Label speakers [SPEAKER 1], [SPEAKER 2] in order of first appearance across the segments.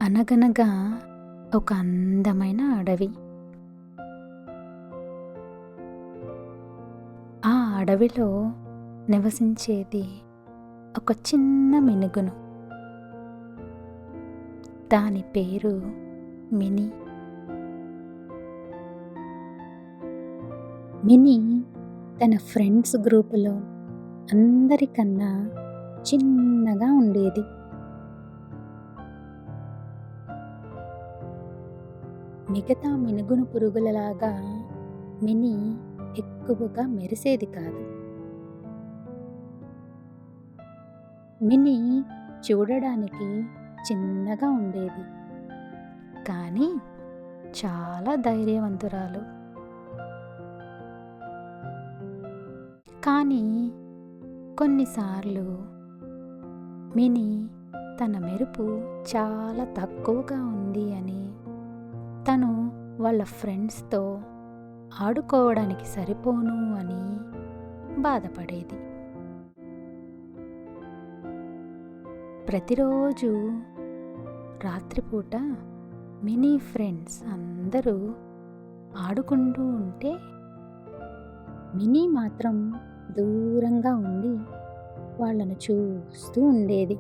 [SPEAKER 1] అనగనగా ఒక అందమైన అడవి. ఆ అడవిలో నివసించేది ఒక చిన్న మినుగును. దాని పేరు మినీ. మినీ తన ఫ్రెండ్స్ గ్రూపులో అందరికన్నా చిన్నగా ఉండేది. మిగతా మినుగును పురుగులలాగా మినీ ఎక్కువగా మెరిసేది కాదు. మినీ చూడడానికి చిన్నగా ఉండేది, కానీ చాలా ధైర్యవంతురాలు. కానీ కొన్నిసార్లు మినీ తన మెరుపు చాలా తక్కువగా ఉంది అని తను వాళ్ళ ఫ్రెండ్స్తో ఆడుకోవడానికి సరిపోను అని బాధపడేది. ప్రతిరోజు రాత్రిపూట మినీ ఫ్రెండ్స్ అందరూ ఆడుకుంటూ ఉంటే మినీ మాత్రం దూరంగా ఉండి వాళ్ళను చూస్తూ ఉండేది.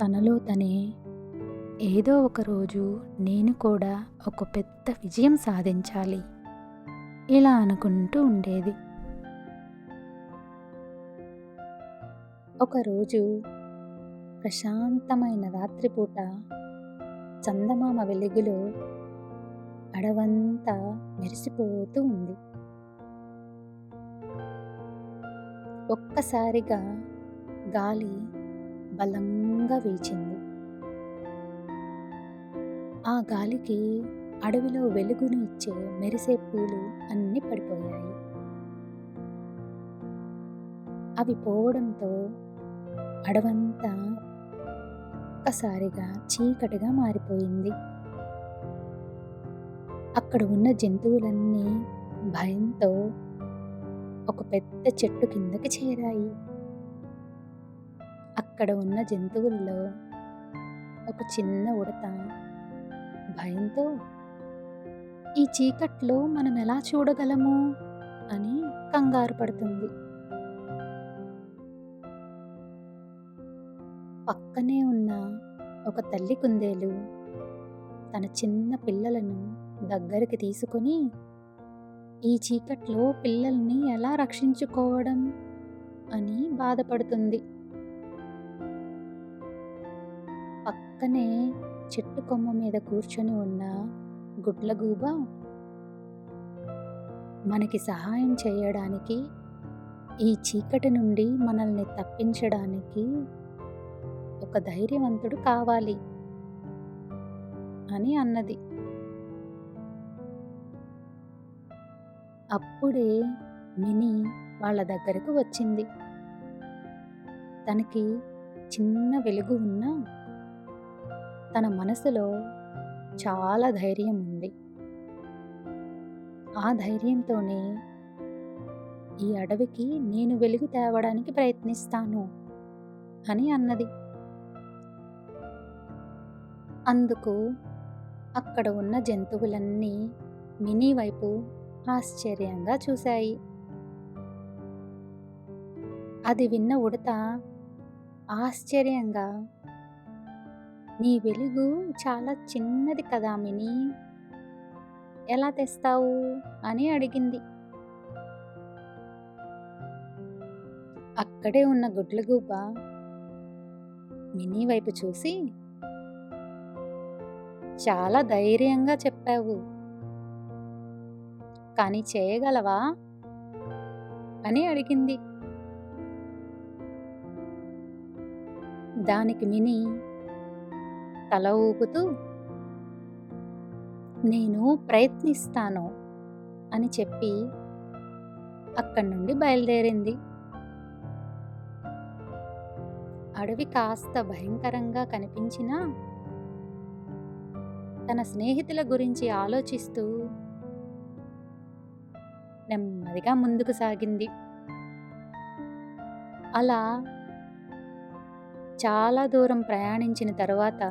[SPEAKER 1] తనలో తనే ఏదో ఒక రోజు నేను కూడా ఒక పెద్ద విజయం సాధించాలి ఇలా అనుకుంటూ ఉండేది. ఒకరోజు ప్రశాంతమైన రాత్రిపూట చందమామ వెలుగులో అడవంతా మెరిసిపోతూ ఉంది. ఒక్కసారిగా గాలి బలంగా వీచింది. ఆ గాలికి అడవిలో వెలుగును ఇచ్చే మెరిసే పూలు అన్నీ పడిపోయాయి. అవి పోవడంతో అడవంతా ఒక్కసారిగా చీకటిగా మారిపోయింది. అక్కడ ఉన్న జంతువులన్నీ భయంతో ఒక పెద్ద చెట్టు కిందకి చేరాయి. అక్కడ ఉన్న జంతువుల్లో ఒక చిన్న ఉడత భయంతో ఈ చీకట్లో మనం ఎలా చూడగలము అని కంగారు పడుతుంది. పక్కనే ఉన్న ఒక తల్లి కుందేలు తన చిన్న పిల్లలను దగ్గరికి తీసుకొని ఈ చీకట్లో పిల్లల్ని ఎలా రక్షించుకోవడం అని బాధపడుతుంది. పక్కనే చెట్టు కొమ్మ మీద కూర్చొని ఉన్న గుడ్లగూబ మనకి సహాయం చేయడానికి, ఈ చీకటి నుండి మనల్ని తప్పించడానికి ఒక ధైర్యవంతుడు కావాలి అని అన్నది. అప్పుడే మినీ వాళ్ళ దగ్గరకు వచ్చింది. తనకి చిన్న వెలుగు ఉన్నా తన మనసులో చాలా ధైర్యం ఉంది. ఆ ధైర్యంతోనే ఈ అడవికి నేను వెలుగు తేవడానికి ప్రయత్నిస్తాను అని అన్నది. అందుకు అక్కడ ఉన్న జంతువులన్నీ మినీ వైపు ఆశ్చర్యంగా చూశాయి. అది విన్న ఉడత ఆశ్చర్యంగా, నీ వెలుగు చాలా చిన్నది కదా మినీ, ఎలా తెస్తావు అని అడిగింది. అక్కడే ఉన్న గుడ్లగూబ మినీ వైపు చూసి, చాలా ధైర్యంగా చెప్పావు, కానీ చేయగలవా అని అడిగింది. దానికి మినీ తల ఊపుతూ, నేను ప్రయత్నిస్తాను అని చెప్పి అక్కడి నుండి బయలుదేరింది. అడవి కాస్త భయంకరంగా కనిపించినా తన స్నేహితుల గురించి ఆలోచిస్తూ నెమ్మదిగా ముందుకు సాగింది. అలా చాలా దూరం ప్రయాణించిన తరువాత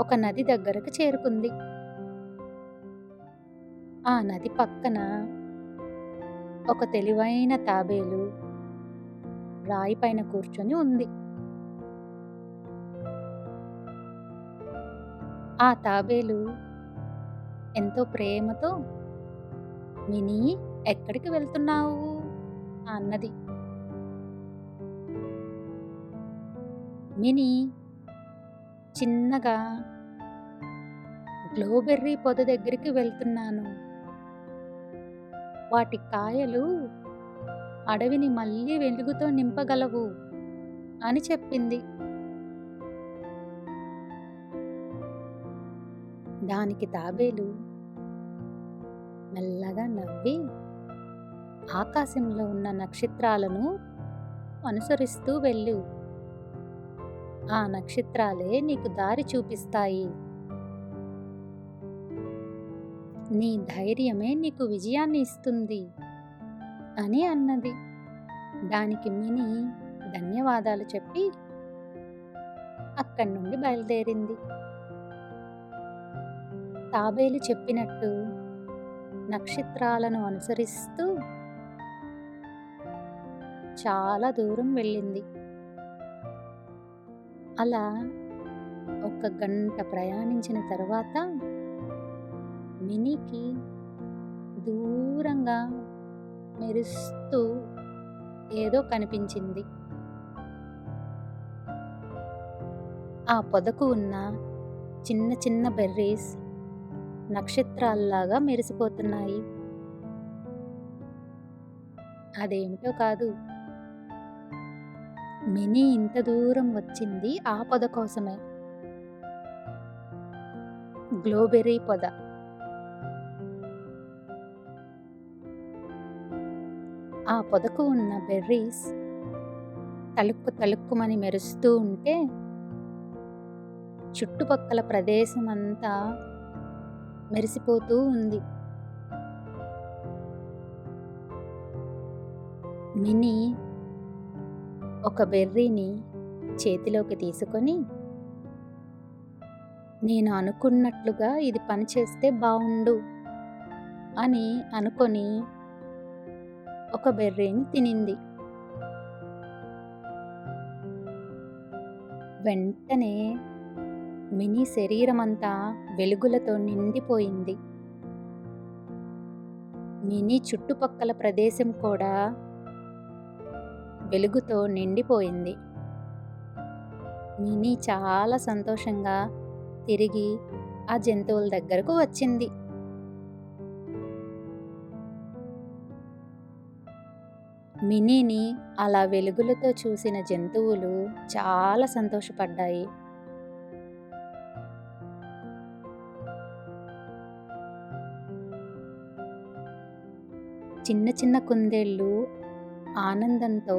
[SPEAKER 1] ఒక నది దగ్గరకు చేరుకుంది. ఆ నది పక్కన ఒక తెలివైన తాబేలు రాయి పైన కూర్చొని ఉంది. ఆ తాబేలు ఎంతో ప్రేమతో, "మినీ, ఎక్కడికి వెళ్తున్నావు?" అన్నది. మినీ చిన్నగా, "గ్లోబెర్రీ పొద దగ్గరికి వెళ్తున్నాను. వాటి కాయలు అడవిని మళ్ళీ వెలుగుతో నింపగలవు" అని చెప్పింది. దానికి తాబేలు మెల్లగా నవ్వి, "ఆకాశంలో ఉన్న నక్షత్రాలను అనుసరిస్తూ వెళ్ళు. ఆ నక్షత్రాలే నీకు దారి చూపిస్తాయి. నీ ధైర్యమే నీకు విజయాన్ని ఇస్తుంది" అని అన్నది. దానికి మినీ ధన్యవాదాలు చెప్పి అక్కడి నుండి బయలుదేరింది. తాబేలు చెప్పినట్టు నక్షత్రాలను అనుసరిస్తూ చాలా దూరం వెళ్ళింది. అలా 1 గంట ప్రయాణించిన తర్వాత మినీకి దూరంగా మెరుస్తూ ఏదో కనిపించింది. ఆ పొదకు ఉన్న చిన్న చిన్న బెర్రీస్ నక్షత్రాల్లాగా మెరిసిపోతున్నాయి. అదేమిటో కాదు, మినీ ఇంత దూరం వచ్చింది ఆ పొద కోసమే. గ్లోబెర్రీ పొద. ఆ పొదకు ఉన్న బెర్రీస్ తళుక్కు తళుక్కుమని మెరుస్తూ ఉంటే చుట్టుపక్కల ప్రదేశం అంతా మెరిసిపోతూ ఉంది. మినీ ఒక బెర్రీని చేతిలోకి తీసుకొని, "నేను అనుకున్నట్లుగా ఇది పనిచేస్తే బావుండు" అని అనుకొని ఒక బెర్రీని తినింది. వెంటనే మినీ శరీరమంతా వెలుగులతో నిండిపోయింది. మినీ చుట్టుపక్కల ప్రదేశం కూడా వెలుగుతో నిండిపోయింది. మినీ చాలా సంతోషంగా తిరిగి ఆ జంతువుల దగ్గరకు వచ్చింది. మినీని అలా వెలుగులతో చూసిన జంతువులు చాలా సంతోషపడ్డాయి. చిన్న చిన్న కుందేళ్ళు ఆనందంతో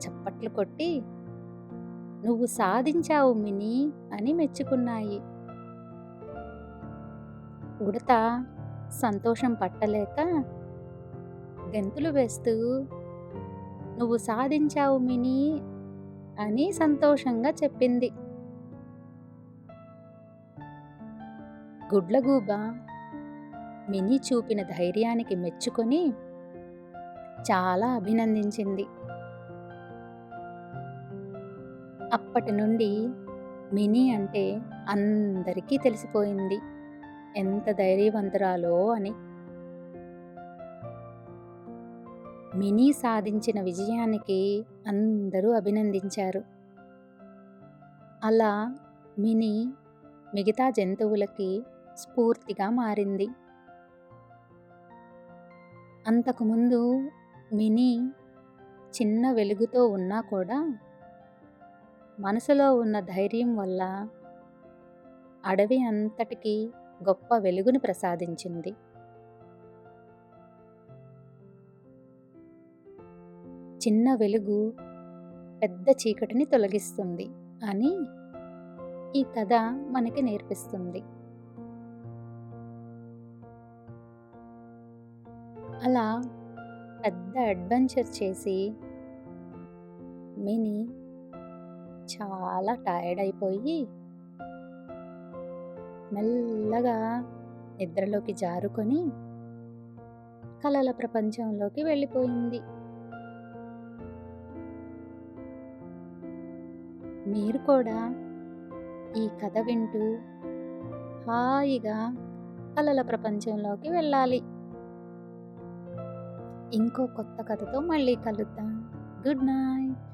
[SPEAKER 1] చప్పట్లు కొట్టి, "నువ్వు సాధించావు మినీ" అని మెచ్చుకున్నాయి. ఉడత సంతోషం పట్టలేక గెంతులు వేస్తూ, "నువ్వు సాధించావు మినీ" అని సంతోషంగా చెప్పింది. గుడ్లగూబ మినీ చూపిన ధైర్యానికి మెచ్చుకొని చాలా అభినందించింది. అప్పటి నుండి మినీ అంటే అందరికీ తెలిసిపోయింది ఎంత ధైర్యవంతురాలో అని. మినీ సాధించిన విజయానికి అందరూ అభినందించారు. అలా మినీ మిగతా జంతువులకి స్ఫూర్తిగా మారింది. అంతకుముందు మినీ చిన్న వెలుగుతో ఉన్నా కూడా మనసులో ఉన్న ధైర్యం వల్ల అడవి అంతటికీ గొప్ప వెలుగుని ప్రసాదించింది. చిన్న వెలుగు పెద్ద చీకటిని తొలగిస్తుంది అని ఈ కథ మనకి నేర్పిస్తుంది. అలా పెద్ద అడ్వెంచర్ చేసి మినీ చాలా టైర్డ్ అయిపోయి మెల్లగా నిద్రలోకి జారుకొని కలల ప్రపంచంలోకి వెళ్ళిపోయింది. మీరు కూడా ఈ కథ వింటూ హాయిగా కలల ప్రపంచంలోకి వెళ్ళాలి. ఇంకో కొత్త కథతో మళ్ళీ కలుద్దాం. Good night.